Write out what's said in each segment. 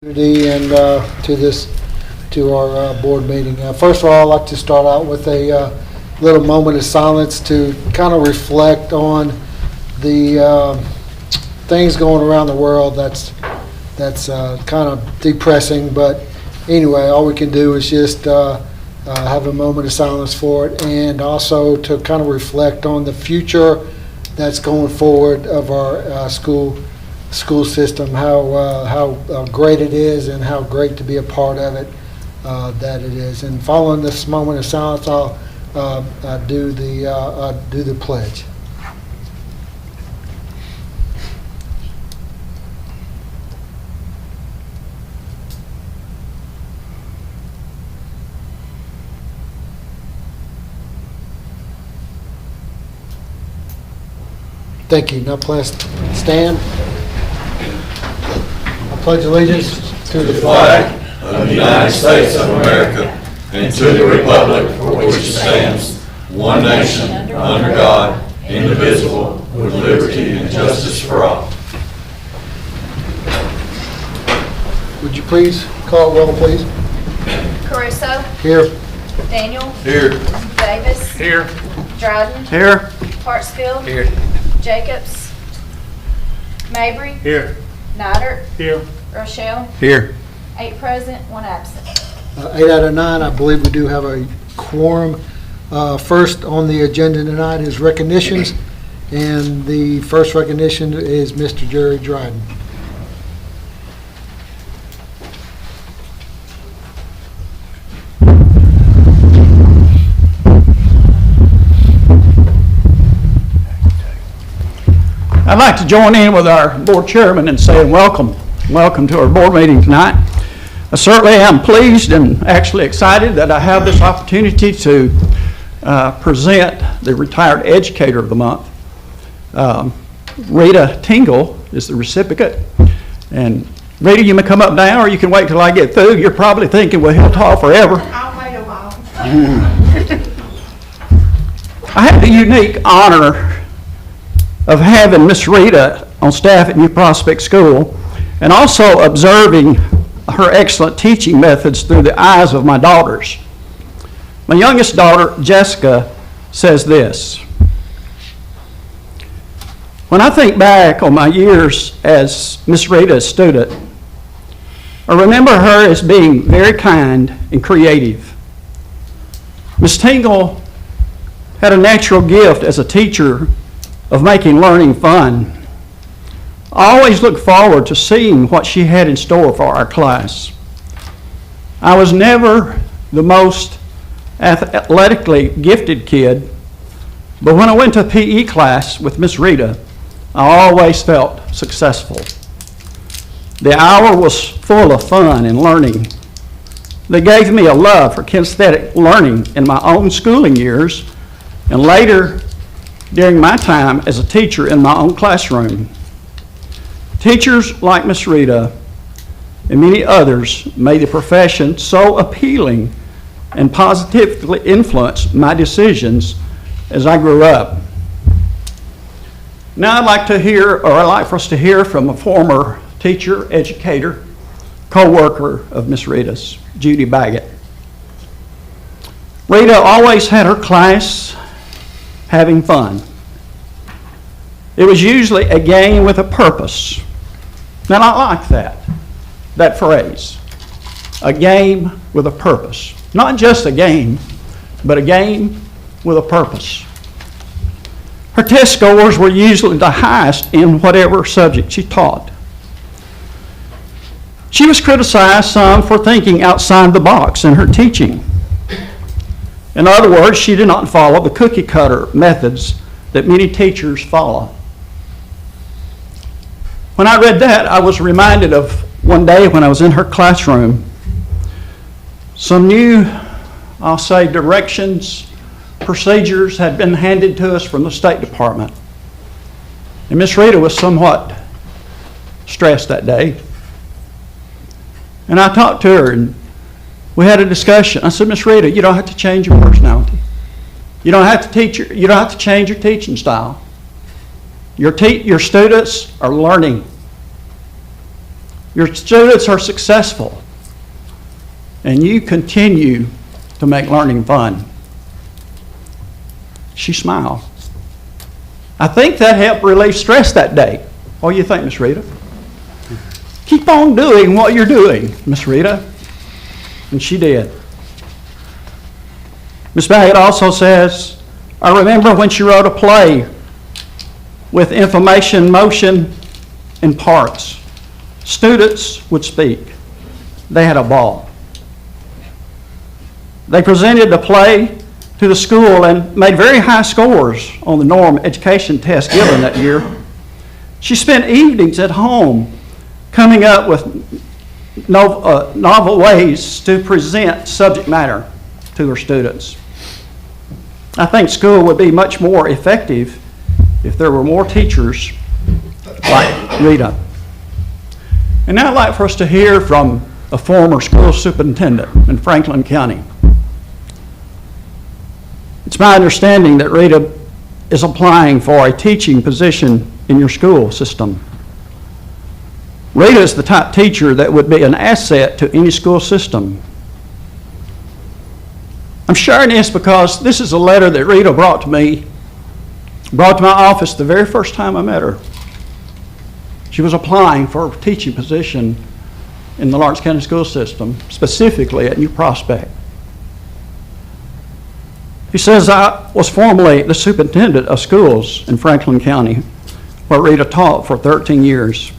And to our board meeting. First of all, I'd like to start out with a little moment of silence to kind of reflect on the things going around the world. That's kind of depressing, but anyway, all we can do is just have a moment of silence for it, and also to kind of reflect on the future that's going forward of our school system, how great it is and how great to be a part of it, that it is. And following this moment of silence, I'll do the pledge. Thank you. Now please stand. Pledge allegiance to the flag of the United States of America and to the republic for which it stands, one nation, under God, indivisible, with liberty and justice for all. Would you please call roll, please? Caruso. Here. Daniel. Here. Davis. Here. Dryden. Here. Hartsfield. Here. Jacobs. Mabry. Here. Nidert. Here. Rochelle. Here. 8 present, 1 absent. 8 out of 9, I believe we do have a quorum. First on the agenda tonight is recognitions, and the first recognition is Mr. Jerry Dryden. I'd like to join in with our board chairman in saying welcome to our board meeting tonight. I certainly am pleased and actually excited that I have this opportunity to present the retired educator of the month. Rita Tingle is the recipient, and Rita, you may come up now or you can wait till I get through. You're probably thinking, well, he'll talk forever. I'll wait a while. I had the unique honor of having Miss Rita on staff at New Prospect School, and also observing her excellent teaching methods through the eyes of my daughters. My youngest daughter, Jessica, says this: when I think back on my years as Miss Rita's student, I remember her as being very kind and creative. Miss Tingle had a natural gift as a teacher of making learning fun. I always looked forward to seeing what she had in store for our class. I was never the most athletically gifted kid, but when I went to PE class with Miss Rita, I always felt successful. The hour was full of fun and learning. They gave me a love for kinesthetic learning in my own schooling years, and later during my time as a teacher in my own classroom. Teachers like Miss Rita and many others made the profession so appealing and positively influenced my decisions as I grew up. Now I'd like for us to hear from a former teacher, educator, co-worker of Miss Rita's, Judy Baggett. Rita always had her class having fun. It was usually a game with a purpose. And I like that phrase, a game with a purpose. Not just a game, but a game with a purpose. Her test scores were usually the highest in whatever subject she taught. She was criticized some for thinking outside the box in her teaching. In other words, she did not follow the cookie cutter methods that many teachers follow. When I read that, I was reminded of one day when I was in her classroom. Some new, I'll say, directions, procedures had been handed to us from the State Department. And Miss Rita was somewhat stressed that day. And I talked to her and we had a discussion. I said, Miss Rita, you don't have to change your personality. You don't have to change your teaching style. Your students are learning. Your students are successful, and you continue to make learning fun. She smiled. I think that helped relieve stress that day. What do you think, Miss Rita? Keep on doing what you're doing, Miss Rita. And she did. Miss Baggett also says, I remember when she wrote a play with information, motion, and parts. Students would speak. They had a ball. They presented the play to the school and made very high scores on the norm education test given that year. She spent evenings at home coming up with novel ways to present subject matter to her students. I think school would be much more effective if there were more teachers like Rita. And now I'd like for us to hear from a former school superintendent in Franklin County. It's my understanding that Rita is applying for a teaching position in your school system. Rita is the type teacher that would be an asset to any school system. I'm sharing this because this is a letter that Rita brought to my office the very first time I met her. She was applying for a teaching position in the Lawrence County school system, specifically at New Prospect. He says, I was formerly the superintendent of schools in Franklin County, where Rita taught for 13 years.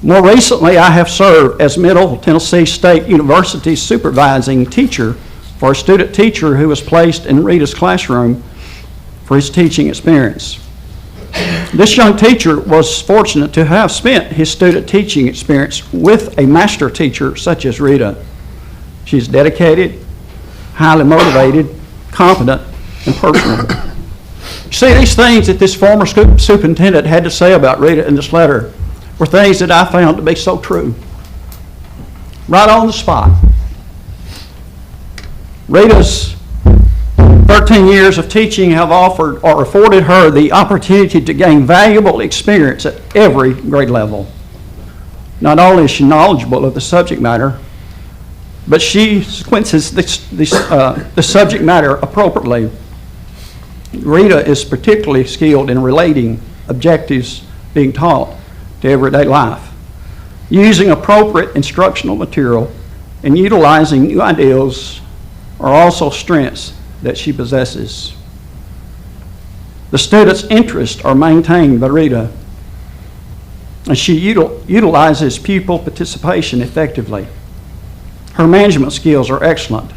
More recently, I have served as Middle Tennessee State University's supervising teacher for a student teacher who was placed in Rita's classroom for his teaching experience. This young teacher was fortunate to have spent his student teaching experience with a master teacher such as Rita. She's dedicated, highly motivated, competent, and personal. See, these things that this former superintendent had to say about Rita in this letter were things that I found to be so true. Right on the spot. Rita's 13 years of teaching have offered or afforded her the opportunity to gain valuable experience at every grade level. Not only is she knowledgeable of the subject matter, but she sequences the subject matter appropriately. Rita is particularly skilled in relating objectives being taught to everyday life, using appropriate instructional material, and utilizing new ideas are also strengths that she possesses. The students' interests are maintained by Rita, and she utilizes pupil participation effectively. Her management skills are excellent.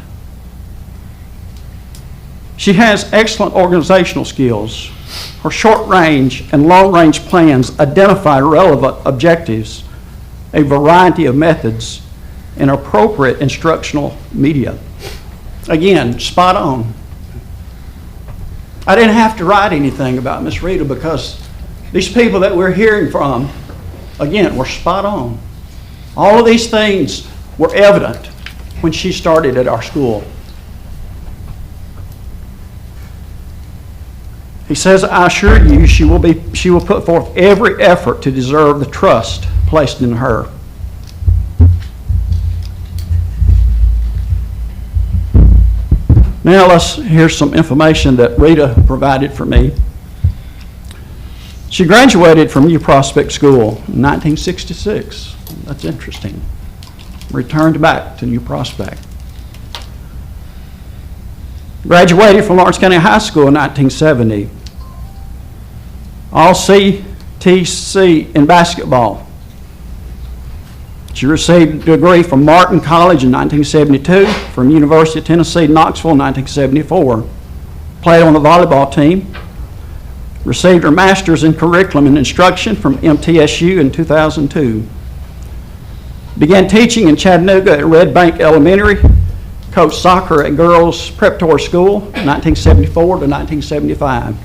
She has excellent organizational skills. Her short-range and long-range plans identify relevant objectives, a variety of methods, and appropriate instructional media. Again, spot on. I didn't have to write anything about Miss Rita because these people that we're hearing from, again, were spot on. All of these things were evident when she started at our school. He says, I assure you she will put forth every effort to deserve the trust placed in her. Now let's hear some information that Rita provided for me. She graduated from New Prospect School in 1966. That's interesting. Returned back to New Prospect. Graduated from Lawrence County High School in 1970. All CTC in basketball. She received a degree from Martin College in 1972, from University of Tennessee, Knoxville in 1974. Played on the volleyball team. Received her master's in curriculum and instruction from MTSU in 2002. Began teaching in Chattanooga at Red Bank Elementary. Coached soccer at Girls Preparatory School 1974 to 1975.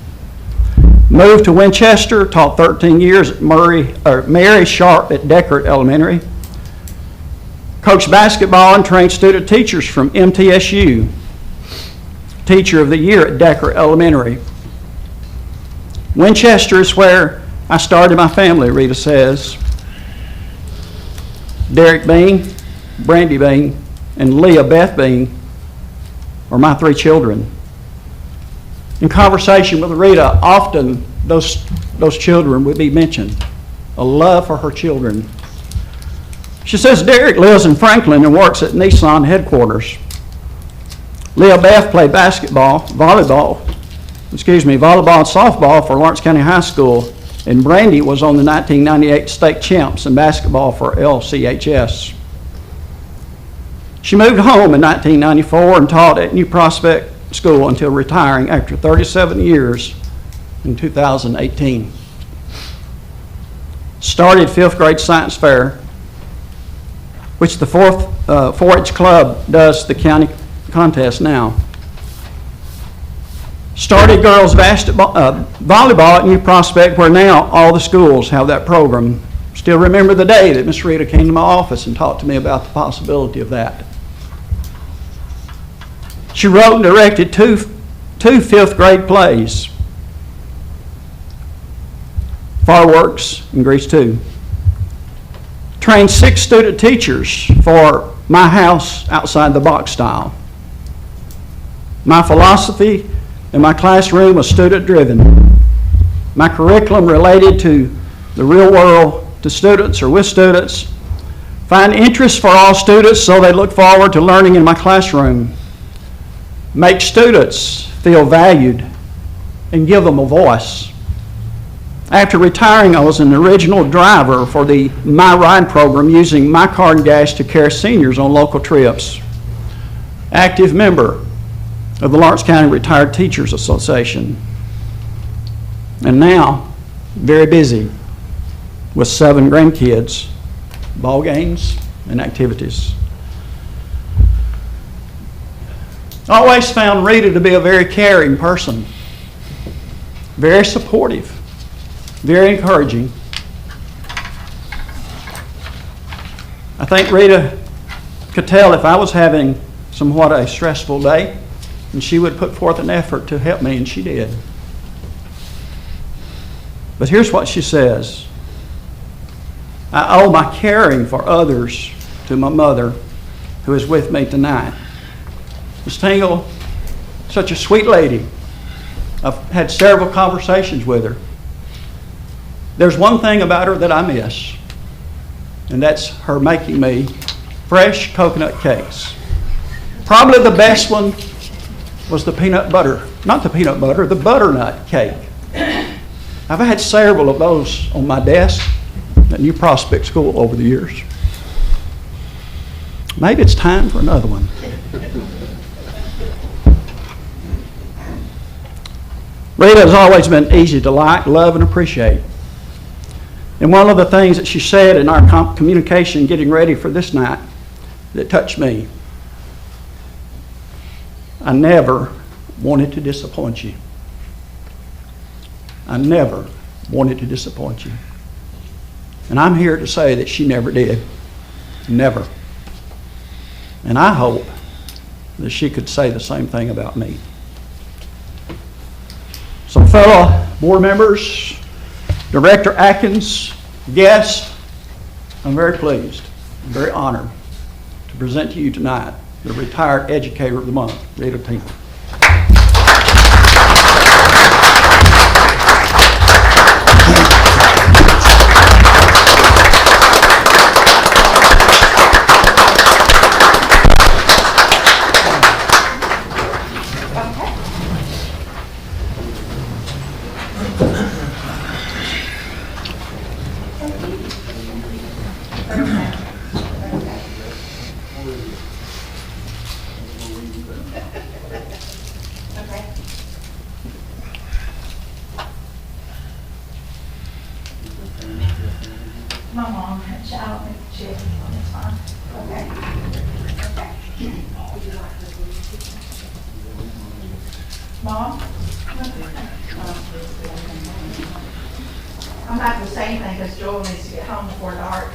Moved to Winchester, taught 13 years at Mary Sharp at Deckard Elementary. Coached basketball and trained student teachers from MTSU. Teacher of the Year at Deckard Elementary. Winchester is where I started my family, Rita says. Derek Bean, Brandy Bean, and Leah Beth Bean are my 3 children. In conversation with Rita, often those children would be mentioned. A love for her children. She says Derek lives in Franklin and works at Nissan headquarters. Leah Beth played volleyball and softball for Lawrence County High School, and Brandy was on the 1998 state champs in basketball for LCSS. She moved home in 1994 and taught at New Prospect School until retiring after 37 years in 2018. Started 5th grade science fair, which the 4-H club does the county contest now. Started girls volleyball at New Prospect, where now all the schools have that program. Still remember the day that Miss Rita came to my office and talked to me about the possibility of that. She wrote and directed two 5th grade plays, Fireworks and Grease 2. Trained 6 student teachers for My House Outside the Box style. My philosophy in my classroom was student-driven. My curriculum related to the real world, to students or with students. Find interest for all students so they look forward to learning in my classroom. Make students feel valued and give them a voice. After retiring, I was an original driver for the My Ride program, using my car and gas to carry seniors on local trips. Active member of the Lawrence County Retired Teachers Association. And now, very busy with 7 grandkids, ball games, and activities. I always found Rita to be a very caring person, very supportive, very encouraging. I think Rita could tell if I was having somewhat a stressful day, and she would put forth an effort to help me, and she did. But here's what she says: I owe my caring for others to my mother, who is with me tonight. Ms. Tingle, such a sweet lady. I've had several conversations with her. There's one thing about her that I miss, and that's her making me fresh coconut cakes. Probably the best one was the peanut butter, not the peanut butter, the butternut cake. I've had several of those on my desk at New Prospect School over the years. Maybe it's time for another one. Rita has always been easy to like, love, and appreciate. And one of the things that she said in our communication getting ready for this night that touched me: I never wanted to disappoint you. I never wanted to disappoint you. And I'm here to say that she never did. Never. And I hope that she could say the same thing about me. So, fellow board members, Director Atkins, guests, I'm very pleased, I'm very honored to present to you tonight the Retired Educator of the Month, Rita Tingle. My mom had child with children, it's fine. Okay. Mom? I'm not going to say anything because Joel needs to get home before dark.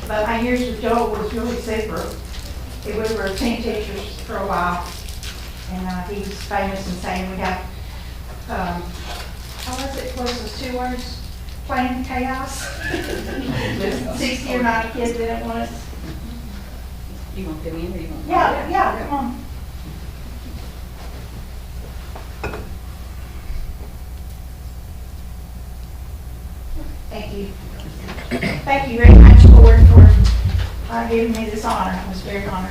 But my years with Joel was really super. We were teen teachers for a while. And he was famous in saying we have, how was it? What was those 2 words? playing chaos. With 60 or 90 kids in it once. You want them in or you want? Yeah, come on. Thank you. Thank you very much, Board, for giving me this honor. I was very honored.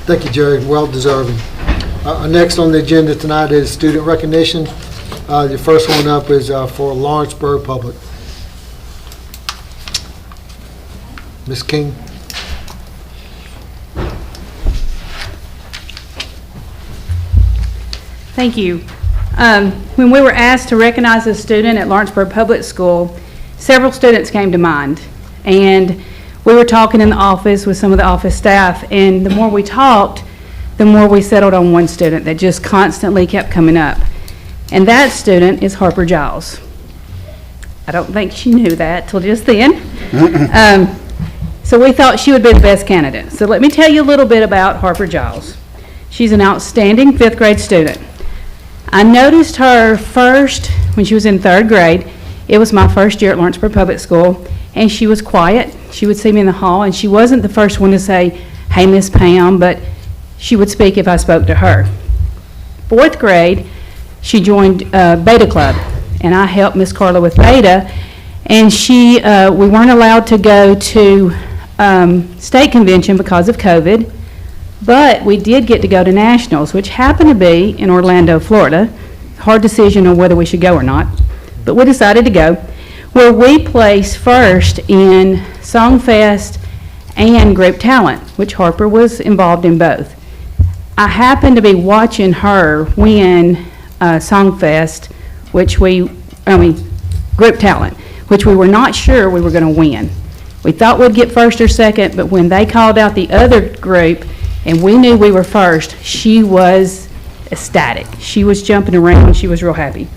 Thank you, Jerry. Well deserving. Next on the agenda tonight is student recognition. The first one up is for Lawrenceburg Public. Ms. King. Thank you. When we were asked to recognize a student at Lawrenceburg Public School, several students came to mind. And we were talking in the office with some of the office staff, and the more we talked, the more we settled on one student that just constantly kept coming up. And that student is Harper Giles. I don't think she knew that till just then. So we thought she would be the best candidate. So let me tell you a little bit about Harper Giles. She's an outstanding 5th grade student. I noticed her first when she was in 3rd grade. It was my first year at Lawrenceburg Public School, and she was quiet. She would see me in the hall, and she wasn't the first one to say, "Hey, Miss Pam," but she would speak if I spoke to her. 4th grade, she joined Beta Club, and I helped Miss Carla with Beta, and we weren't allowed to go to state convention because of COVID, but we did get to go to nationals, which happened to be in Orlando, Florida. Hard decision on whether we should go or not, but we decided to go, where we placed first in Songfest and Group Talent, which Harper was involved in both. I happened to be watching her win Songfest, Group Talent, which we were not sure we were going to win. We thought we'd get first or second, but when they called out the other group and we knew we were first, she was ecstatic. She was jumping around. She was real happy.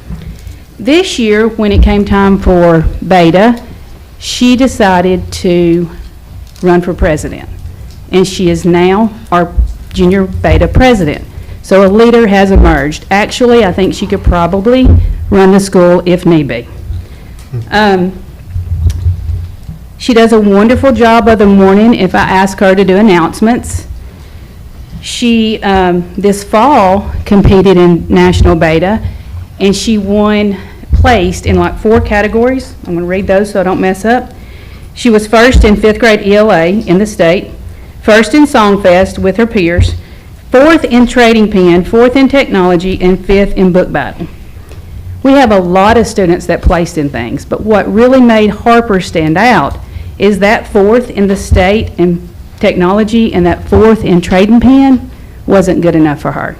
This year, when it came time for Beta, she decided to run for president, and she is now our junior Beta president. So a leader has emerged. Actually, I think she could probably run the school if need be. She does a wonderful job of the morning if I ask her to do announcements. She, this fall, competed in National Beta, and she placed in like 4 categories. I'm going to read those so I don't mess up. She was first in 5th grade ELA in the state, first in Songfest with her peers, 4th in Trading Pen, 4th in Technology, and 5th in Book Battle. We have a lot of students that placed in things, but what really made Harper stand out is that 4th in the state in Technology and that 4th in Trading Pen wasn't good enough for her.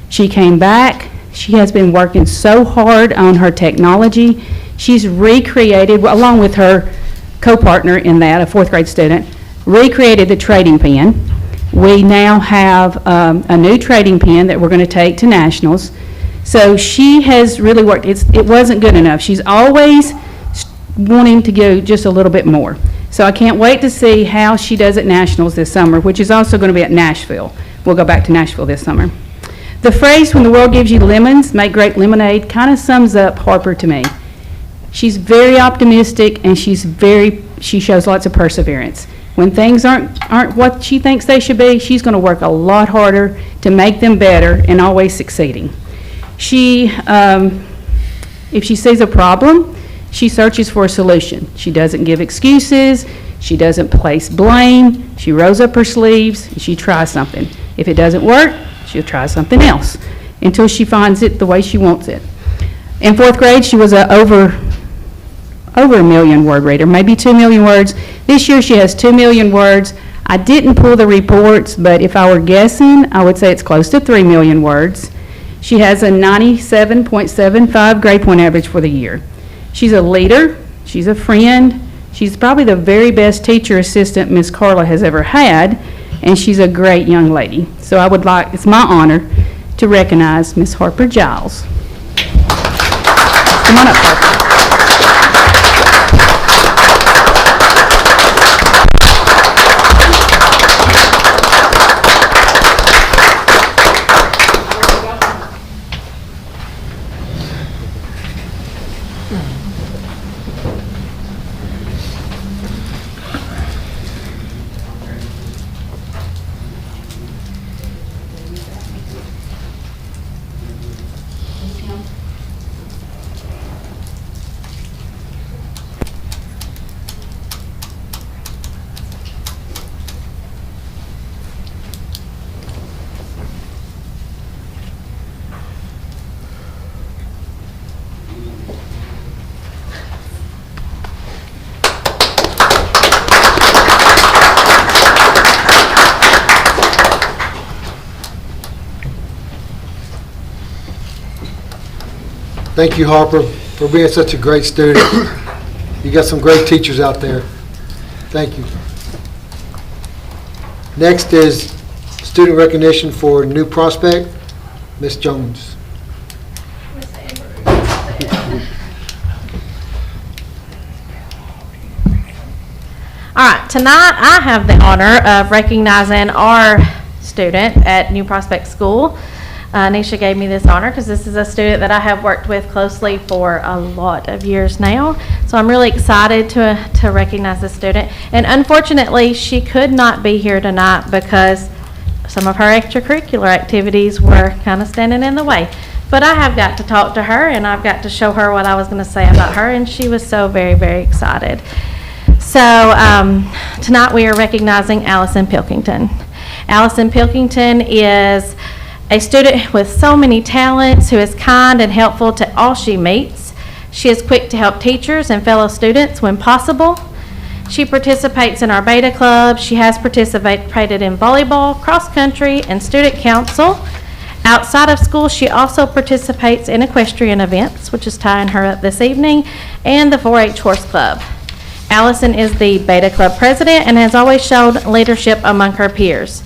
She came back. She has been working so hard on her technology. She's recreated, along with her co-partner in that, a 4th grade student, recreated the Trading Pen. We now have a new Trading Pen that we're going to take to nationals. So she has really worked. It wasn't good enough. She's always wanting to go just a little bit more. So I can't wait to see how she does at nationals this summer, which is also going to be at Nashville. We'll go back to Nashville this summer. The phrase, "when the world gives you lemons, make great lemonade," kind of sums up Harper to me. She's very optimistic, and she shows lots of perseverance. When things aren't what she thinks they should be, she's going to work a lot harder to make them better and always succeeding. If she sees a problem, she searches for a solution. She doesn't give excuses. She doesn't place blame. She rolls up her sleeves and she tries something. If it doesn't work, she'll try something else until she finds it the way she wants it. In 4th grade, she was over a million word reader, maybe 2 million words. This year she has 2 million words. I didn't pull the reports, but if I were guessing, I would say it's close to 3 million words. She has a 97.75 grade point average for the year. She's a leader. She's a friend. She's probably the very best teacher assistant Miss Carla has ever had, and she's a great young lady. So it's my honor to recognize Miss Harper Giles. Come on up, Harper. Thank you, Harper, for being such a great student. You got some great teachers out there. Thank you. Next is student recognition for new prospect, Ms. Jones. All right, tonight I have the honor of recognizing our student at New Prospect School. Nisha gave me this honor because this is a student that I have worked with closely for a lot of years now. So I'm really excited to recognize this student. And unfortunately, she could not be here tonight because some of her extracurricular activities were kind of standing in the way. But I have got to talk to her, and I've got to show her what I was going to say about her, and she was so very, very excited. So tonight we are recognizing Allison Pilkington. Allison Pilkington is a student with so many talents who is kind and helpful to all she meets. She is quick to help teachers and fellow students when possible. She participates in our beta club. She has participated in volleyball, cross country, and student council. Outside of school, she also participates in equestrian events, which is tying her up this evening, and the 4-H Horse Club. Allison is the beta club president and has always shown leadership among her peers.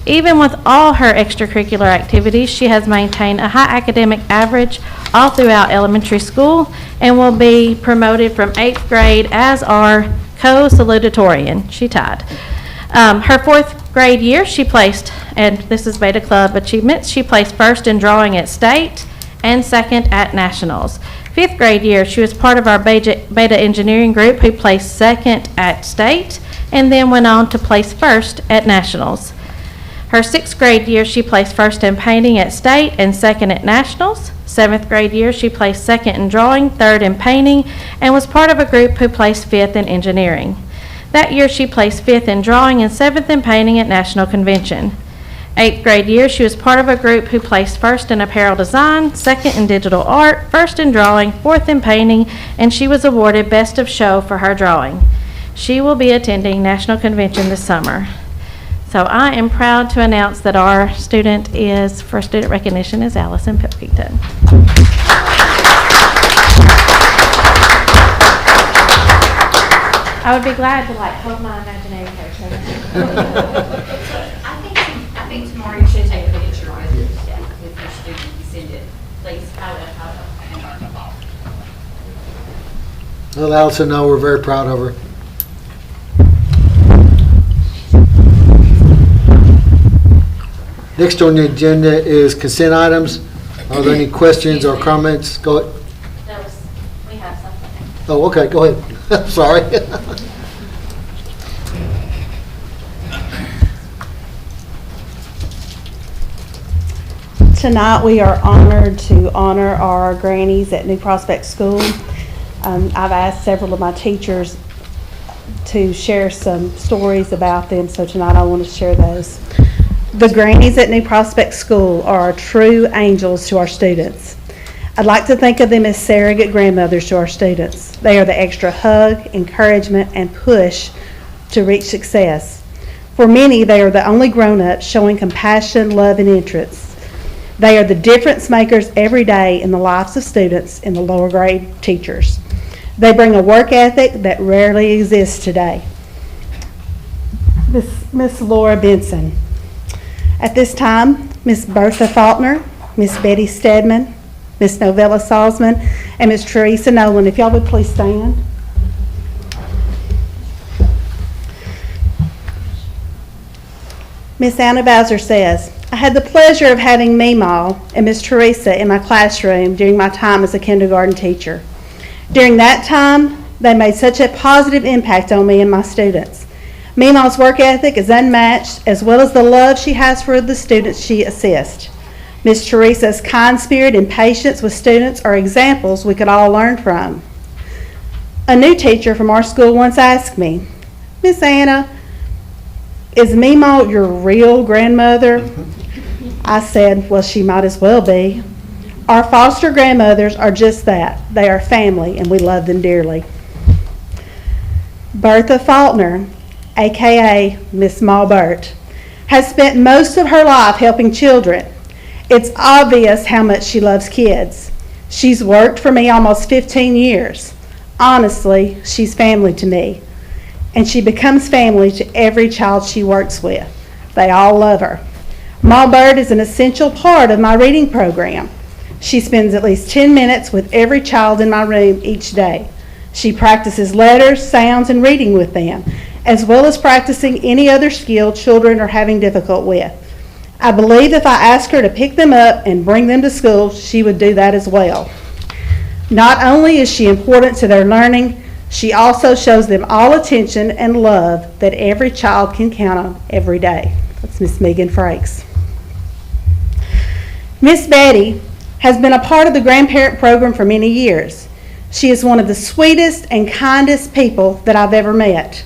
Even with all her extracurricular activities, she has maintained a high academic average all throughout elementary school and will be promoted from 8th grade as our co-salutatorian. She tied. Her 4th grade year, she placed, and this is beta club achievements, she placed first in drawing at state and second at nationals. 5th grade year, she was part of our beta engineering group who placed second at state and then went on to place first at nationals. Her 6th grade year, she placed first in painting at state and second at nationals. 7th grade year, she placed second in drawing, third in painting, and was part of a group who placed 5th in engineering. That year, she placed 5th in drawing and 7th in painting at national convention. 8th grade year, she was part of a group who placed first in apparel design, second in digital art, first in drawing, 4th in painting, and she was awarded Best of Show for her drawing. She will be attending national convention this summer. So I am proud to announce that our student is, for student recognition, is Allison Pilkington. I would be glad to hold my imaginary character. I think tomorrow you should take a picture with your student and send it, please. Well, Allison, no, we're very proud of her. Next on the agenda is consent items. Are there any questions or comments? Go ahead. We have something. Oh, okay, go ahead. Sorry. Tonight, we are honored to honor our grannies at New Prospect School. I've asked several of my teachers to share some stories about them, so tonight I want to share those. The grannies at New Prospect School are true angels to our students. I'd like to think of them as surrogate grandmothers to our students. They are the extra hug, encouragement, and push to reach success. For many, they are the only grown-ups showing compassion, love, and interest. They are the difference makers every day in the lives of students and the lower grade teachers. They bring a work ethic that rarely exists today. Miss Laura Benson. At this time, Miss Bertha Faulkner, Miss Betty Stedman, Miss Novella Salzman, and Miss Teresa Nolan. If y'all would please stand. Miss Anna Bowser says, I had the pleasure of having Meemaw and Miss Teresa in my classroom during my time as a kindergarten teacher. During that time, they made such a positive impact on me and my students. Meemaw's work ethic is unmatched, as well as the love she has for the students she assists. Miss Teresa's kind spirit and patience with students are examples we could all learn from. A new teacher from our school once asked me, Miss Anna, is Meemaw your real grandmother? I said, well, she might as well be. Our foster grandmothers are just that. They are family, and we love them dearly. Bertha Faulkner, a.k.a. Miss Maubert, has spent most of her life helping children. It's obvious how much she loves kids. She's worked for me almost 15 years. Honestly, she's family to me. And she becomes family to every child she works with. They all love her. Ma Bird is an essential part of my reading program. She spends at least 10 minutes with every child in my room each day. She practices letters, sounds, and reading with them, as well as practicing any other skill children are having difficulty with. I believe if I asked her to pick them up and bring them to school, she would do that as well. Not only is she important to their learning, she also shows them all attention and love that every child can count on every day. That's Miss Megan Frakes. Miss Betty has been a part of the grandparent program for many years. She is one of the sweetest and kindest people that I've ever met.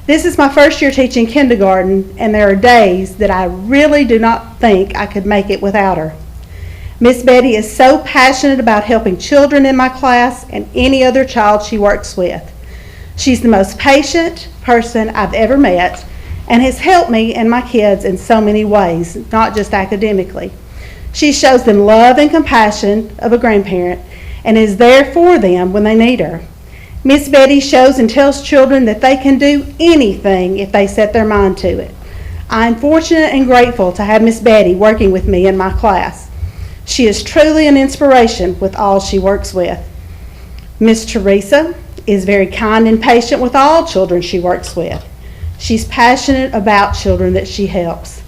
This is my first year teaching kindergarten, and there are days that I really do not think I could make it without her. Miss Betty is so passionate about helping children in my class and any other child she works with. She's the most patient person I've ever met and has helped me and my kids in so many ways, not just academically. She shows them love and compassion of a grandparent and is there for them when they need her. Miss Betty shows and tells children that they can do anything if they set their mind to it. I'm fortunate and grateful to have Miss Betty working with me in my class. She is truly an inspiration with all she works with. Miss Teresa is very kind and patient with all children she works with. She's passionate about children that she helps.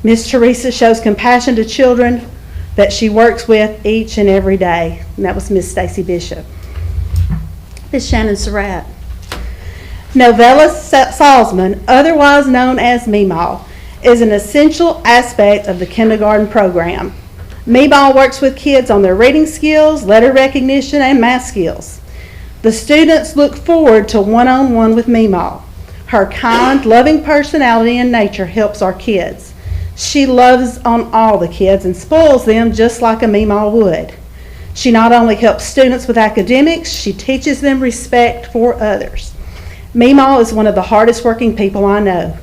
Miss Teresa shows compassion to children that she works with each and every day. And that was Miss Stacy Bishop. Miss Shannon Surratt. Novella Salzman, otherwise known as Meemaw, is an essential aspect of the kindergarten program. Meemaw works with kids on their reading skills, letter recognition, and math skills. The students look forward to one-on-one with Meemaw. Her kind, loving personality and nature helps our kids. She loves on all the kids and spoils them just like a Meemaw would. She not only helps students with academics, she teaches them respect for others. Meemaw is one of the hardest working people I know.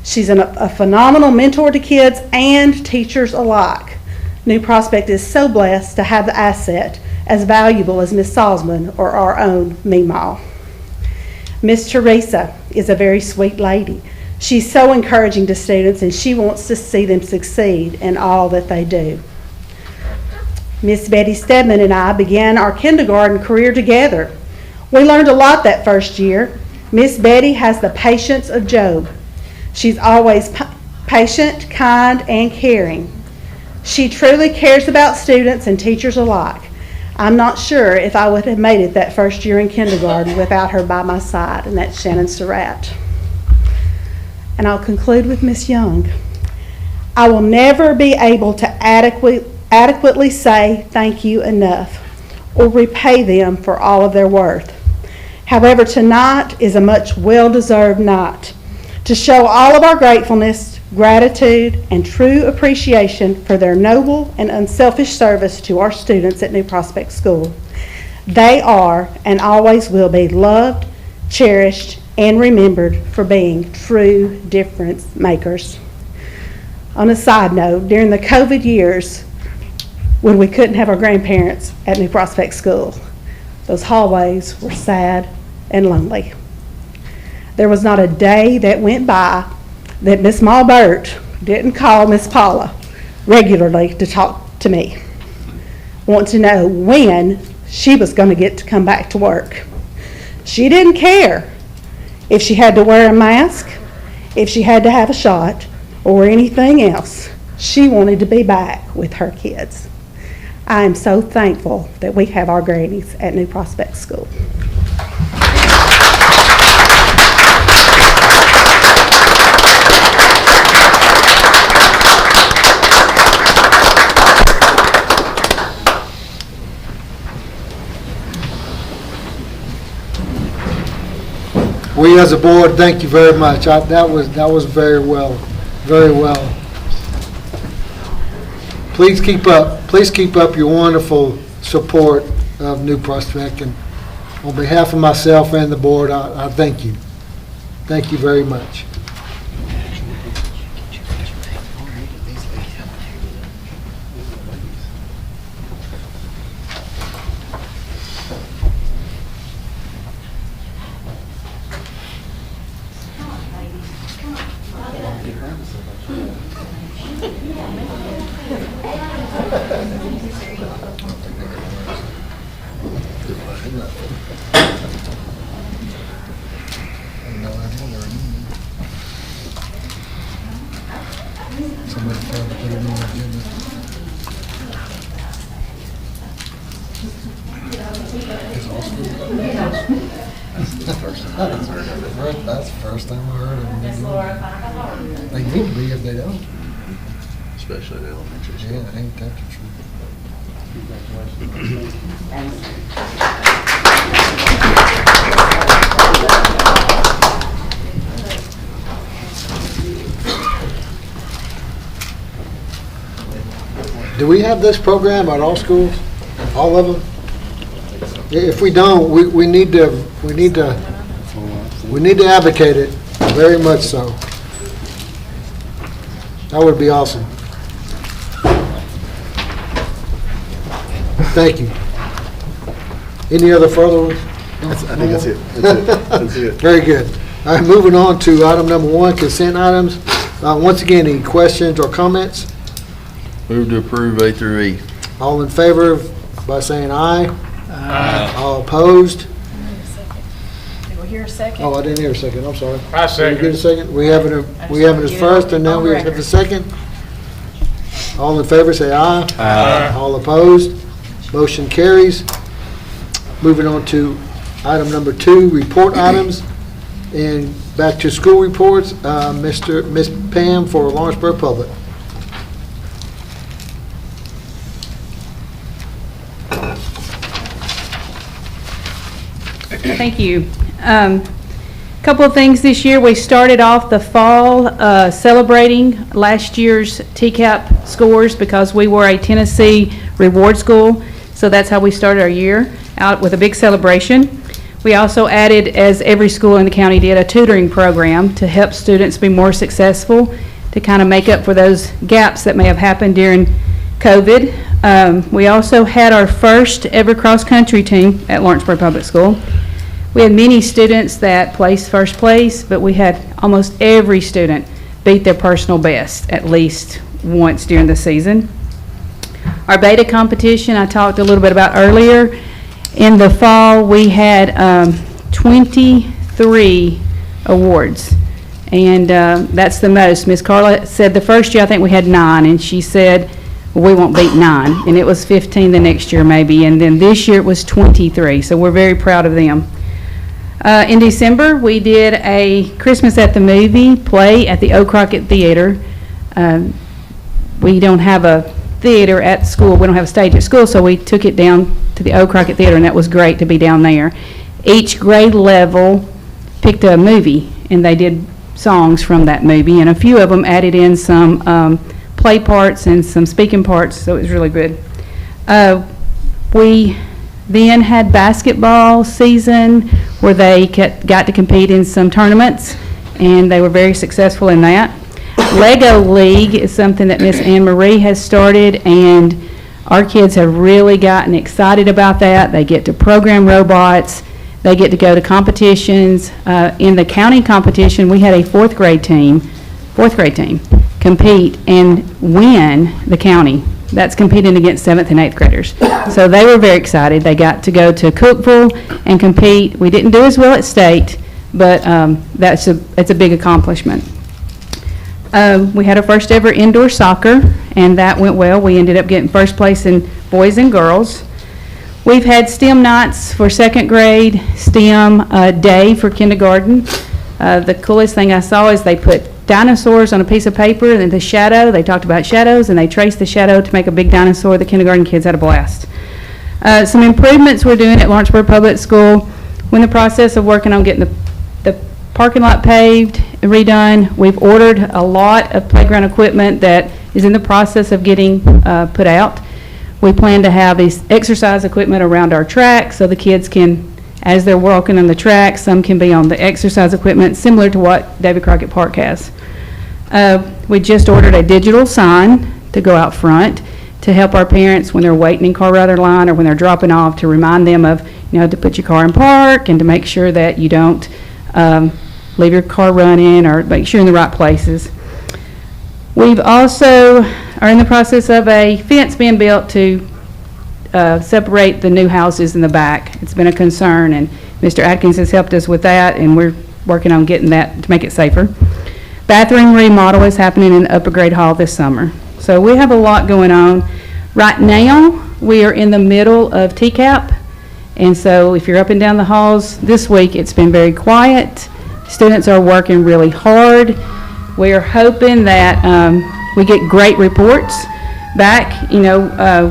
She's a phenomenal mentor to kids and teachers alike. New Prospect is so blessed to have the asset as valuable as Miss Salzman or our own Meemaw. Miss Teresa is a very sweet lady. She's so encouraging to students and she wants to see them succeed in all that they do. Miss Betty Stedman and I began our kindergarten career together. We learned a lot that first year. Miss Betty has the patience of Job. She's always patient, kind, and caring. She truly cares about students and teachers alike. I'm not sure if I would have made it that first year in kindergarten without her by my side, and that's Shannon Surratt. And I'll conclude with Miss Young. I will never be able to adequately say thank you enough or repay them for all of their worth. However, tonight is a much well-deserved night to show all of our gratefulness, gratitude, and true appreciation for their noble and unselfish service to our students at New Prospect School. They are and always will be loved, cherished, and remembered for being true difference makers. On a side note, during the COVID years, when we couldn't have our grandparents at New Prospect School, those hallways were sad and lonely. There was not a day that went by that Miss Malbert didn't call Miss Paula regularly to talk to me, want to know when she was going to get to come back to work. She didn't care if she had to wear a mask, if she had to have a shot, or anything else. She wanted to be back with her kids. I am so thankful that we have our grannies at New Prospect School. We as a board, thank you very much. That was very well, very well. Please keep up your wonderful support of New Prospect, and on behalf of myself and the board, I thank you. Thank you very much. Somebody tried to put it on the agenda. It's all school. That's the first time I heard of them. They need to be if they don't. Especially the elementary school. Yeah, ain't that the truth? Do we have this program at all schools? All of them? If we don't, we need to advocate it, very much so. That would be awesome. Thank you. Any other further ones? I think that's it. That's it. Very good. All right, moving on to item number 1, consent items. Once again, any questions or comments? Move to approve A through E. All in favor by saying aye? Aye. All opposed? Did we hear a second? Oh, I didn't hear a second, I'm sorry. I Did we get a second. second? We have it as first, and now we have a second. All in favor, say aye. Aye. All opposed? Motion carries. Moving on to item number 2, report items. And back to school reports, Miss Pam for Lawrenceburg Public. Thank you. Couple of things this year. We started off the fall celebrating last year's TCAP scores because we were a Tennessee reward school. So that's how we started our year, out with a big celebration. We also added, as every school in the county did, a tutoring program to help students be more successful, to kind of make up for those gaps that may have happened during COVID. We also had our first ever cross-country team at Lawrenceburg Public School. We had many students that placed first place, but we had almost every student beat their personal best at least once during the season. Our beta competition I talked a little bit about earlier. In the fall, we had 23 awards, and that's the most. Ms. Carla said the first year I think we had 9, and she said, we won't beat 9, and it was 15 the next year maybe, and then this year it was 23, so we're very proud of them. In December, we did a Christmas at the Movie play at the O. Crockett Theater. We don't have a theater at school, we don't have a stage at school, so we took it down to the O. Crockett Theater, and that was great to be down there. Each grade level picked a movie, and they did songs from that movie, and a few of them added in some play parts and some speaking parts, so it was really good. We then had basketball season where they got to compete in some tournaments, and they were very successful in that. Lego League is something that Miss Anne Marie has started, and our kids have really gotten excited about that. They get to program robots. They get to go to competitions. In the county competition, we had a fourth grade team compete and win the county. That's competing against 7th and 8th graders. So they were very excited. They got to go to Cookeville and compete. We didn't do as well at state, but it's a big accomplishment. We had our first ever indoor soccer, and that went well. We ended up getting first place in boys and girls. We've had STEM nights for 2nd grade, STEM day for kindergarten. The coolest thing I saw is they put dinosaurs on a piece of paper, and then the shadow, they talked about shadows, and they traced the shadow to make a big dinosaur. The kindergarten kids had a blast. Some improvements we're doing at Lawrenceburg Public School. We're in the process of working on getting the parking lot paved, redone. We've ordered a lot of playground equipment that is in the process of getting put out. We plan to have these exercise equipment around our track so the kids can, as they're walking on the track, some can be on the exercise equipment similar to what David Crockett Park has. We just ordered a digital sign to go out front to help our parents when they're waiting in car rather line or when they're dropping off, to remind them of, to put your car in park and to make sure that you don't leave your car running, or make sure you're in the right places. We've also are in the process of a fence being built to separate the new houses in the back. It's been a concern, and Mr. Atkins has helped us with that, and we're working on getting that to make it safer. Bathroom remodel is happening in the upper grade hall this summer. So we have a lot going on. Right now, we are in the middle of TCAP, and so if you're up and down the halls this week, it's been very quiet. Students are working really hard. We are hoping that we get great reports back,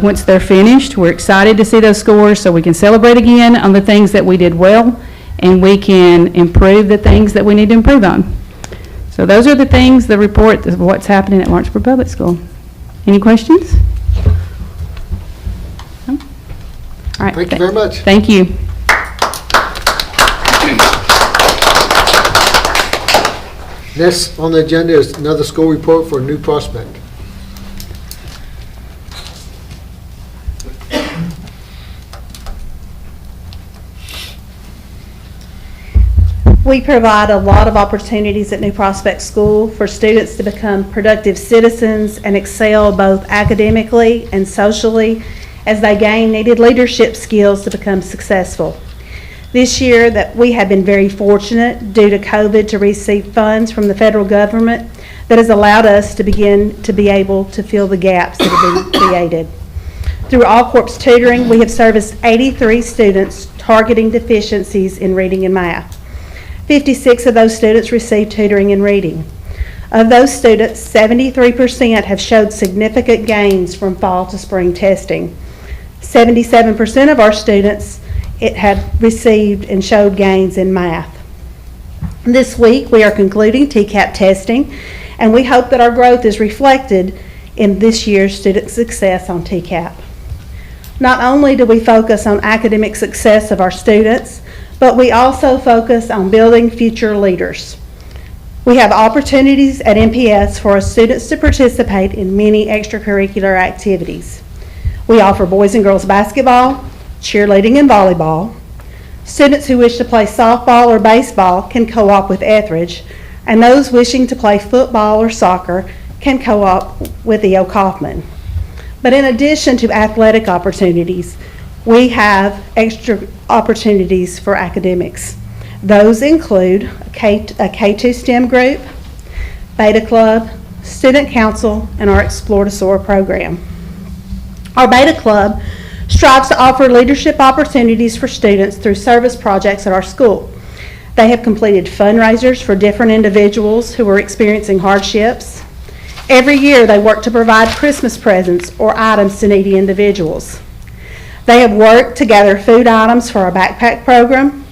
once they're finished. We're excited to see those scores so we can celebrate again on the things that we did well, and we can improve the things that we need to improve on. So those are the things, the report of what's happening at Lawrenceburg Public School. Any questions? No? All right. Thank you very much. Thank you. Next on the agenda is another school report for New Prospect. We provide a lot of opportunities at New Prospect School for students to become productive citizens and excel both academically and socially as they gain needed leadership skills to become successful. This year that we have been very fortunate due to COVID to receive funds from the federal government that has allowed us to begin to be able to fill the gaps that have been created. Through All Corps Tutoring, we have serviced 83 students targeting deficiencies in reading and math. 56 of those students received tutoring in reading. Of those students, 73% have showed significant gains from fall to spring testing. 77% of our students have received and showed gains in math. This week, we are concluding TCAP testing, and we hope that our growth is reflected in this year's student success on TCAP. Not only do we focus on academic success of our students, but we also focus on building future leaders. We have opportunities at MPS for our students to participate in many extracurricular activities. We offer boys and girls basketball, cheerleading, and volleyball. Students who wish to play softball or baseball can co-op with Etheridge, and those wishing to play football or soccer can co-op with E.O. Kaufman. But in addition to athletic opportunities, we have extra opportunities for academics. Those include a K2 STEM group, Beta Club, Student Council, and our Explore to Soar program. Our Beta Club strives to offer leadership opportunities for students through service projects at our school. They have completed fundraisers for different individuals who are experiencing hardships. Every year they work to provide Christmas presents or items to needy individuals. They have worked to gather food items for our backpack program.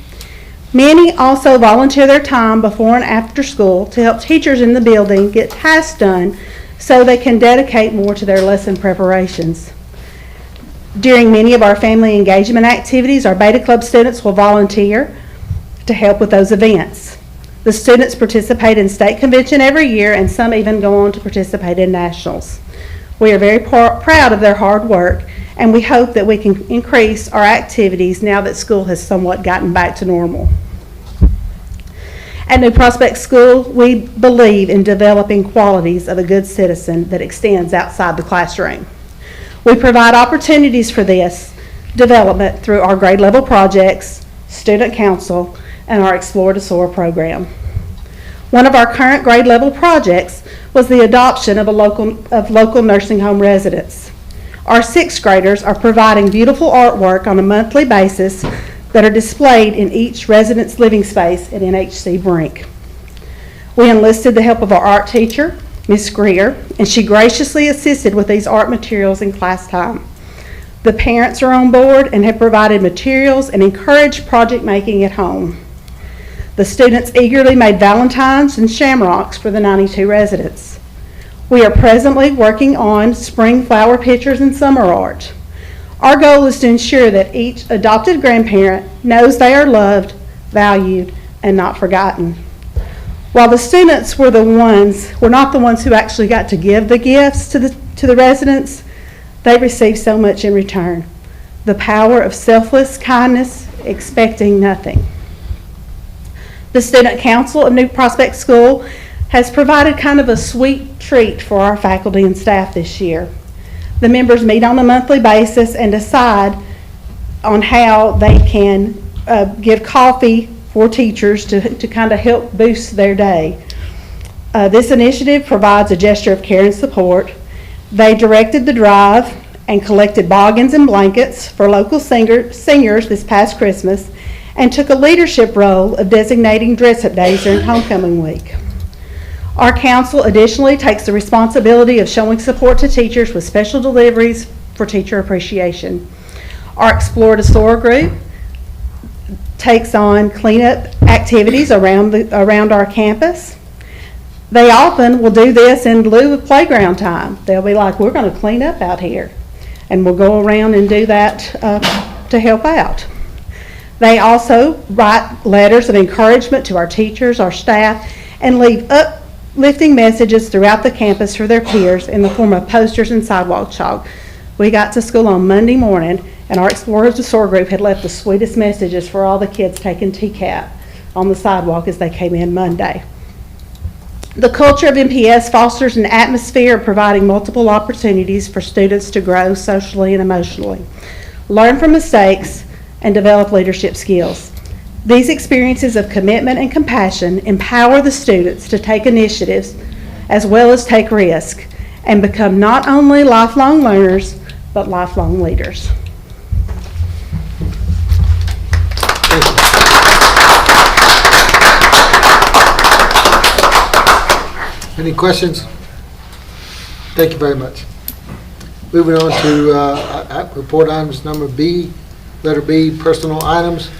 Many also volunteer their time before and after school to help teachers in the building get tasks done so they can dedicate more to their lesson preparations. During many of our family engagement activities, our Beta Club students will volunteer to help with those events. The students participate in state convention every year, and some even go on to participate in nationals. We are very proud of their hard work, and we hope that we can increase our activities now that school has somewhat gotten back to normal. At New Prospect School, we believe in developing qualities of a good citizen that extends outside the classroom. We provide opportunities for this development through our grade level projects, Student Council, and our Explore to Soar program. One of our current grade level projects was the adoption of local nursing home residents. Our sixth graders are providing beautiful artwork on a monthly basis that are displayed in each resident's living space at NHC Brink. We enlisted the help of our art teacher, Ms. Greer, and she graciously assisted with these art materials in class time. The parents are on board and have provided materials and encouraged project making at home. The students eagerly made valentines and shamrocks for the 92 residents. We are presently working on spring flower pictures and summer art. Our goal is to ensure that each adopted grandparent knows they are loved, valued, and not forgotten. While the students were not the ones who actually got to give the gifts to the residents, they received so much in return. The power of selfless kindness, expecting nothing. The Student Council of New Prospect School has provided kind of a sweet treat for our faculty and staff this year. The members meet on a monthly basis and decide on how they can give coffee for teachers to kind of help boost their day. This initiative provides a gesture of care and support. They directed the drive and collected boggins and blankets for local singers this past Christmas, and took a leadership role of designating dress-up days during homecoming week. Our council additionally takes the responsibility of showing support to teachers with special deliveries for Teacher Appreciation. Our Explore to Soar group takes on cleanup activities around our campus. They often will do this in lieu of playground time. They'll be like, we're going to clean up out here. And we'll go around and do that to help out. They also write letters of encouragement to our teachers, our staff, and leave uplifting messages throughout the campus for their peers in the form of posters and sidewalk chalk. We got to school on Monday morning, and our Explorers to Soar group had left the sweetest messages for all the kids taking TCAP on the sidewalk as they came in Monday. The culture of MPS fosters an atmosphere of providing multiple opportunities for students to grow socially and emotionally, learn from mistakes, and develop leadership skills. These experiences of commitment and compassion empower the students to take initiatives as well as take risk and become not only lifelong learners, but lifelong leaders. Any questions? Thank you very much. Moving on to report items number B, letter B, personal items.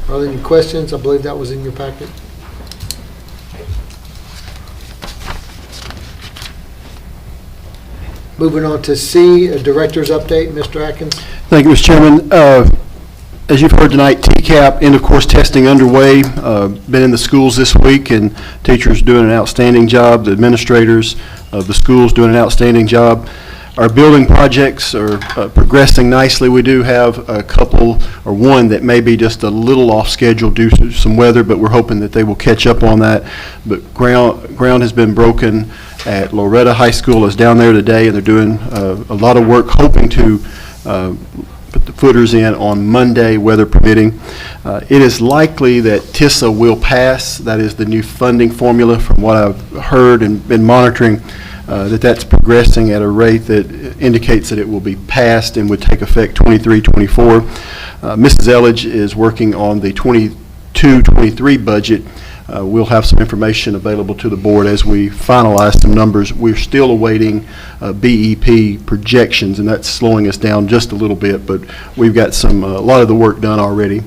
Are there any questions? I believe that was in your packet. Moving on to C, a director's update. Mr. Atkins. Thank you, Mr. Chairman. As you've heard tonight, TCAP end of course testing underway. Been in the schools this week, and teachers doing an outstanding job. The administrators of the schools doing an outstanding job. Our building projects are progressing nicely. We do have a couple, or one that may be just a little off schedule due to some weather, but we're hoping that they will catch up on that. But ground has been broken at Loretta High School. Is down there today, and they're doing a lot of work, hoping to put the footers in on Monday, weather permitting. It is likely that TISA will pass. That is the new funding formula, from what I've heard and been monitoring, that's progressing at a rate that indicates that it will be passed and would take effect 23-24. Mrs. Elledge is working on the 22-23 budget. We'll have some information available to the board as we finalize some numbers. We're still awaiting BEP projections, and that's slowing us down just a little bit, but we've got a lot of the work done already.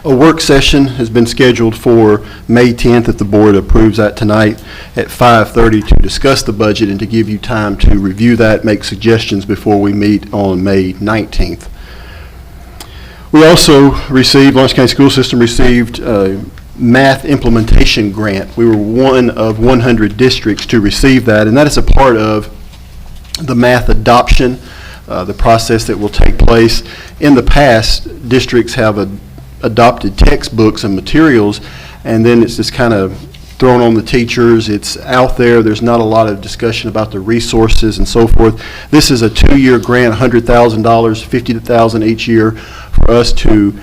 A work session has been scheduled for May 10th, if the board approves that tonight, at 5:30 to discuss the budget and to give you time to review that, make suggestions before we meet on May 19th. We also received, Lawrence County School System received math implementation grant. We were one of 100 districts to receive that, and that is a part of the math adoption, the process that will take place. In the past, districts have adopted textbooks and materials, and then it's just kind of thrown on the teachers. It's out there. There's not a lot of discussion about the resources and so forth. This is a 2-year grant, $100,000, $50,000 each year, for us to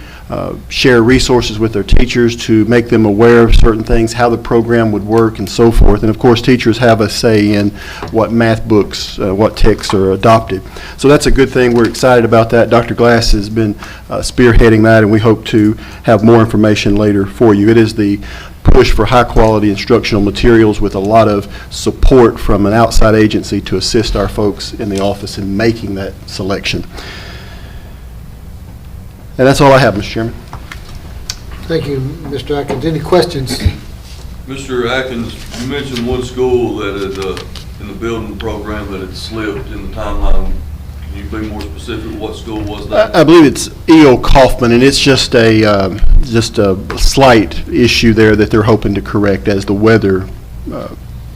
share resources with their teachers to make them aware of certain things, how the program would work, and so forth. And of course, teachers have a say in what math books, what texts are adopted. So that's a good thing. We're excited about that. Dr. Glass has been spearheading that, and we hope to have more information later for you. It is the push for high-quality instructional materials with a lot of support from an outside agency to assist our folks in the office in making that selection. And that's all I have, Mr. Chairman. Thank you, Mr. Atkins. Any questions? Mr. Atkins, you mentioned one school that had, in the building program, that had slipped in the timeline. Can you be more specific? What school was that? I believe it's E.O. Kaufman, and it's just a slight issue there that they're hoping to correct as the weather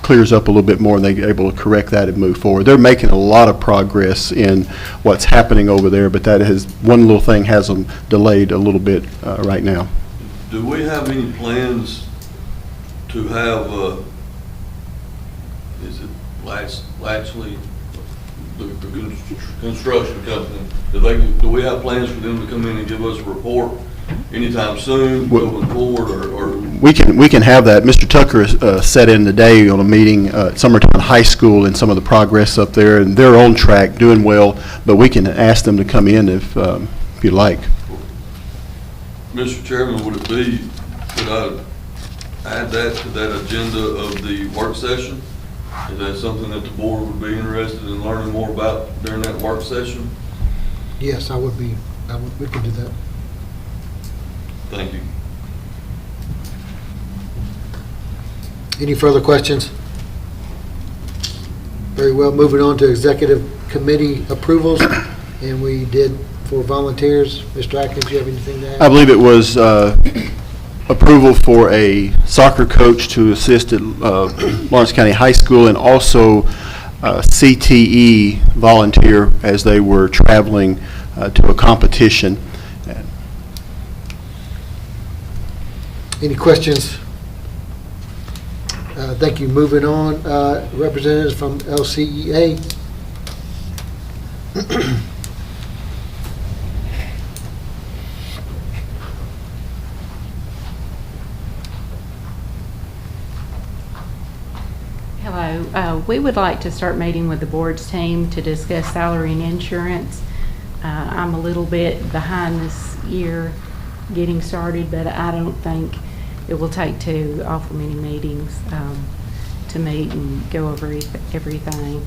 clears up a little bit more and they're able to correct that and move forward. They're making a lot of progress in what's happening over there, but that has, one little thing has them delayed a little bit right now. Do we have any plans to have, is it Latchley construction company, do we have plans for them to come in and give us a report anytime soon, moving forward, or? We can have that. Mr. Tucker sat in today on a meeting at Summertown High School and some of the progress up there, and they're on track, doing well, but we can ask them to come in if you'd like. Mr. Chairman, would it be, could I add that to that agenda of the work session? Is that something that the board would be interested in learning more about during that work session? Yes, we could do that. Thank you. Any further questions? Very well, moving on to executive committee approvals, and we did for volunteers. Mr. Atkins, do you have anything to add? I believe it was approval for a soccer coach to assist at Lawrence County High School, and also CTE volunteer as they were traveling to a competition. Any questions? Thank you. Moving on, representatives from LCEA. Hello. We would like to start meeting with the board's team to discuss salary and insurance. I'm a little bit behind this year getting started, but I don't think it will take too awful many meetings to meet and go over everything.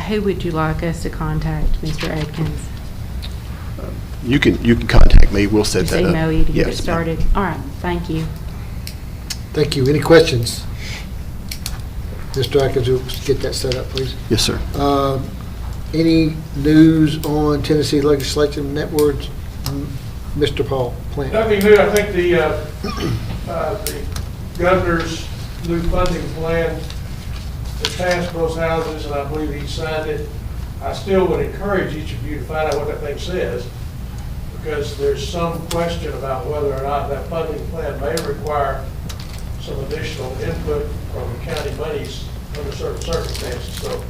Who would you like us to contact, Mr. Atkins? You can contact me. We'll set Just that up. email you to get it Yes, ma'am. started. All right, thank you. Thank you. Any questions? Mr. Atkins, will get that set up, please. Yes, sir. Any news on Tennessee Legislative Networks? Mr. Paul Plant. Nothing new. I think the governor's new funding plan has passed both houses, and I believe he signed it. I still would encourage each of you to find out what that thing says, because there's some question about whether or not that funding plan may require some additional input from county monies under certain circumstances. So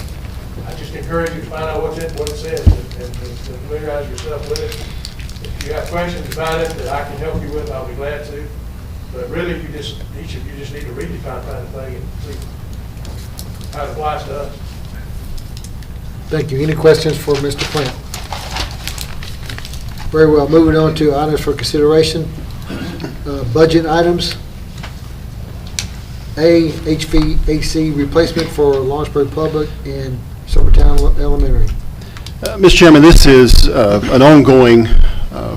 I just encourage you to find out what it says and familiarize yourself with it. If you have questions about it that I can help you with, I'll be glad to. But really, each of you just need to read the content of the thing and see how it applies to us. Thank you. Any questions for Mr. Plant? Very well. Moving on to items for consideration. Budget items. A, HVAC replacement for Lawrenceburg Public and Summertown Elementary. Mr. Chairman, this is an ongoing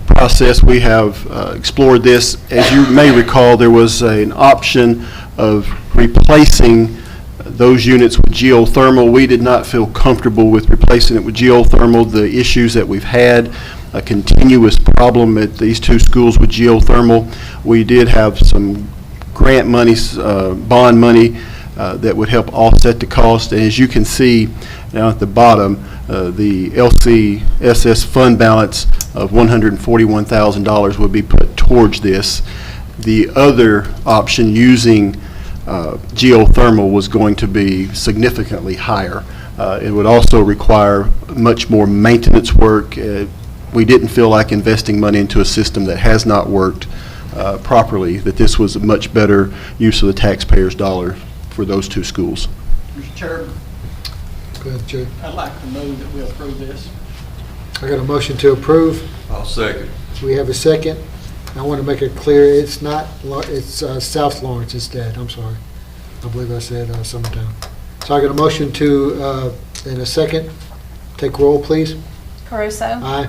process. We have explored this. As you may recall, there was an option of replacing those units with geothermal. We did not feel comfortable with replacing it with geothermal. The issues that we've had, a continuous problem at these two schools with geothermal. We did have some grant money, bond money that would help offset the cost. And as you can see now at the bottom, the LCSS fund balance of $141,000 would be put towards this. The other option, using geothermal, was going to be significantly higher. It would also require much more maintenance work. We didn't feel like investing money into a system that has not worked properly, that this was a much better use of the taxpayers' dollar for those two schools. Mr. Chairman, Go ahead, Jay. I'd like to move that we approve this. I got a motion to approve. I'll second. We have a second. I want to make it clear, it's not, it's South Lawrence instead. I'm sorry. I believe I said Summertown. So I got a motion to, and a second. Take roll, please. Caruso. Aye.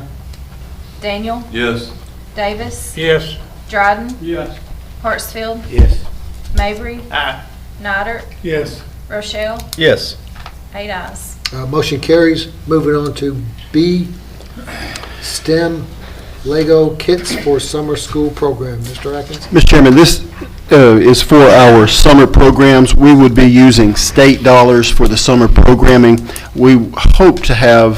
Daniel. Yes. Davis. Yes. Dryden. Yes. Hartsfield. Yes. Mabry. Aye. Nidert. Yes. Rochelle. Yes. 8 ayes. Motion carries. Moving on to B, STEM Lego kits for summer school program. Mr. Atkins? Mr. Chairman, this is for our summer programs. We would be using state dollars for the summer programming. We hope to have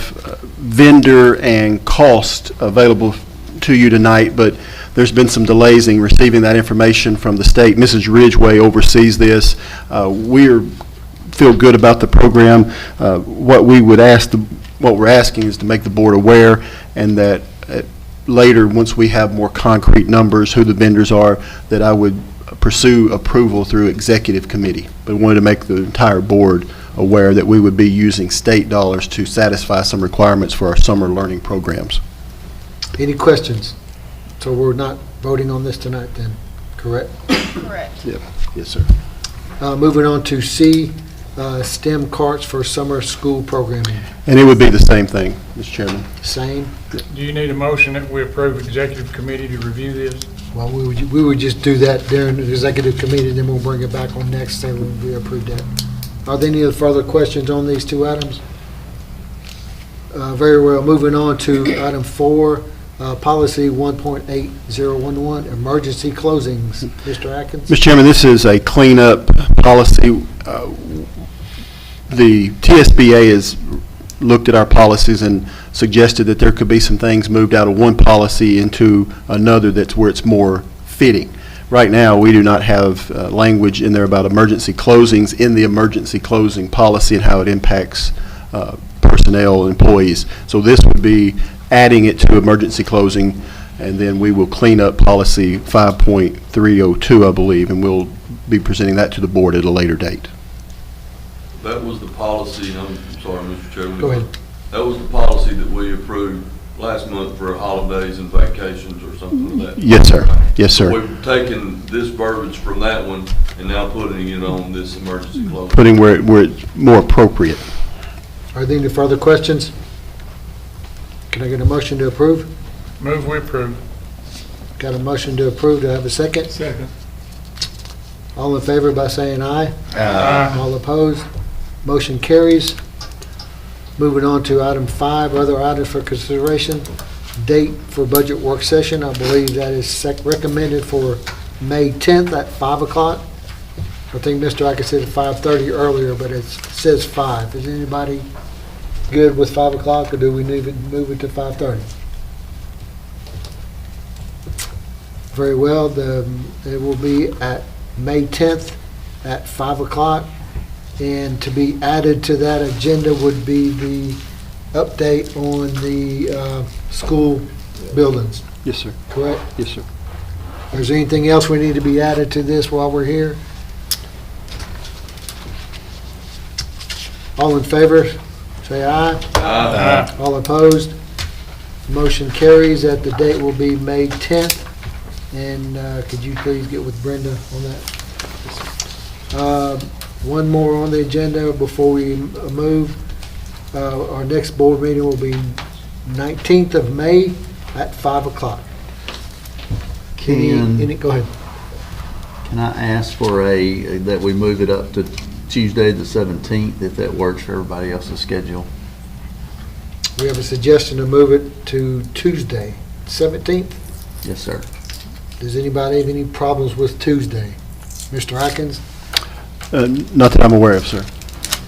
vendor and cost available to you tonight, but there's been some delays in receiving that information from the state. Mrs. Ridgway oversees this. We're feel good about the program. What we're asking is to make the board aware, and that later, once we have more concrete numbers, who the vendors are, that I would pursue approval through executive committee. But we wanted to make the entire board aware that we would be using state dollars to satisfy some requirements for our summer learning programs. Any questions? So we're not voting on this tonight then, correct? Correct. Yep. Yes, sir. Moving on to C, STEM carts for summer school programming. And it would be the same thing, Mr. Chairman. Same? Do you need a motion that we approve executive committee to review this? Well, we would just do that during the executive committee, then we'll bring it back on next, say we approve that. Are there any other further questions on these two items? Very well. Moving on to item 4, policy 1.8011, emergency closings. Mr. Atkins? Mr. Chairman, this is a cleanup policy. The TSBA has looked at our policies and suggested that there could be some things moved out of one policy into another that's where it's more fitting. Right now, we do not have language in there about emergency closings in the emergency closing policy and how it impacts personnel, employees. So this would be adding it to emergency closing, and then we will clean up policy 5.302, I believe, and we'll be presenting that to the board at a later date. That was the policy, I'm sorry, Mr. Chairman. Go ahead. That was the policy that we approved last month for holidays and vacations or something like that. Yes, sir. Yes, sir. We've taken this verbiage from that one and now putting it on this emergency closing. Putting where it's more appropriate. Are there any further questions? Can I get a motion to approve? Move we approve. Got a motion to approve. Do I have a second? Second. All in favor by saying aye? Aye. All opposed? Motion carries. Moving on to item 5, other items for consideration. Date for budget work session. I believe that is recommended for May 10th at 5 o'clock. I think Mr. Atkins said 5:30 earlier, but it says 5. Is anybody good with 5 o'clock, or do we need to move it to 5:30? Very well. It will be at May 10th at 5 o'clock. And to be added to that agenda would be the update on the school buildings, Yes, sir. correct? Yes, sir. Is there anything else we need to be added to this while we're here? All in favor, say aye. Aye. All opposed? Motion carries. That the date will be May 10th. And could you please get with Brenda on that? One more on the agenda before we move. Our next board meeting will be 19th of May at 5 o'clock. Go ahead. Can I ask for that we move it up to Tuesday the 17th, if that works for everybody else's schedule? We have a suggestion to move it to Tuesday, 17th. Yes, sir. Does anybody have any problems with Tuesday? Mr. Atkins, Not that I'm aware of, sir.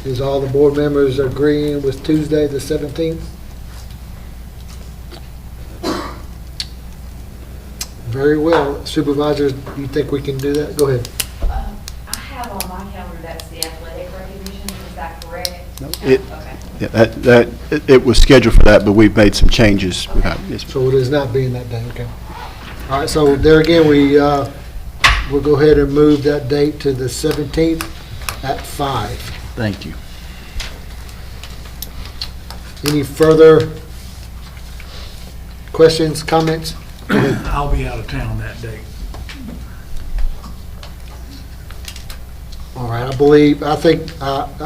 is all the board members agreeing with Tuesday, the 17th? Very well. Supervisors, you think we can do that? Go ahead. I have on my calendar, that's the athletic recognition, is that correct? It- Okay. Yeah, it was scheduled for that, but we've made some changes. Yes, So it is not being that day, okay. All right, so there again, we'll go ahead and move that date to the 17th at 5. Thank you. Any further questions, comments? I'll be out of town that day. All right, I think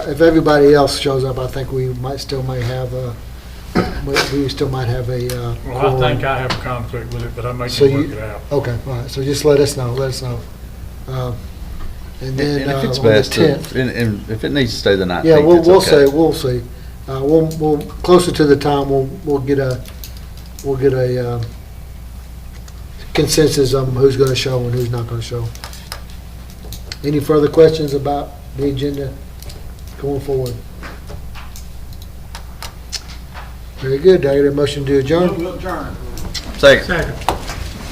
if everybody else shows up, I think we still might have a Well, I think I have a conflict with it, but I may So can work you- it out. Okay, all right, so just let us know. And then And if it's on the best, 10th. and if it needs to stay the 19th, Yeah, it's okay. we'll see. We'll, closer to the time, we'll get a consensus on who's gonna show and who's not gonna show. Any further questions about the agenda going forward? Very good. Do I get a motion to adjourn? We'll adjourn. Second. Second.